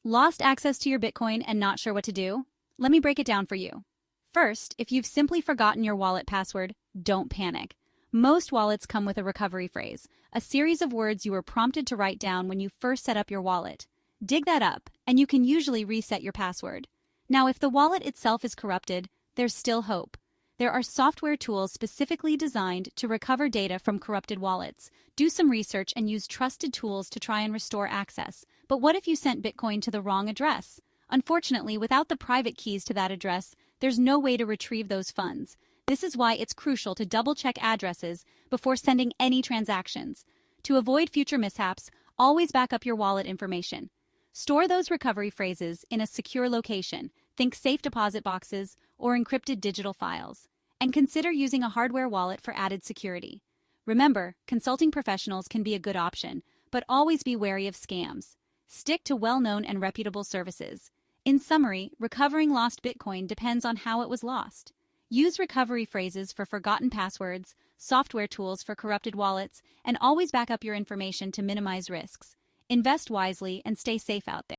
Lost access to your Bitcoin and not sure what to do? Let me break it down for you. First, if you've simply forgotten your wallet password, don't panic. Most wallets come with a recovery phrase, a series of words you were prompted to write down when you first set up your wallet. Dig that up, and you can usually reset your password. Now, if the wallet itself is corrupted, there's still hope. There are software tools specifically designed to recover data from corrupted wallets. Do some research and use trusted tools to try and restore access. But what if you sent Bitcoin to the wrong address? Unfortunately, without the private keys to that address, there's no way to retrieve those funds. This is why it's crucial to double-check addresses before sending any transactions. To avoid future mishaps, always back up your wallet information. Store those recovery phrases in a secure location. Think safe deposit boxes or encrypted digital files. And consider using a hardware wallet for added security. Remember, consulting professionals can be a good option, but always be wary of scams. Stick to well-known and reputable services. In summary, recovering lost Bitcoin depends on how it was lost. Use recovery phrases for forgotten passwords, software tools for corrupted wallets, and always back up your information to minimize risks. Invest wisely and stay safe out there.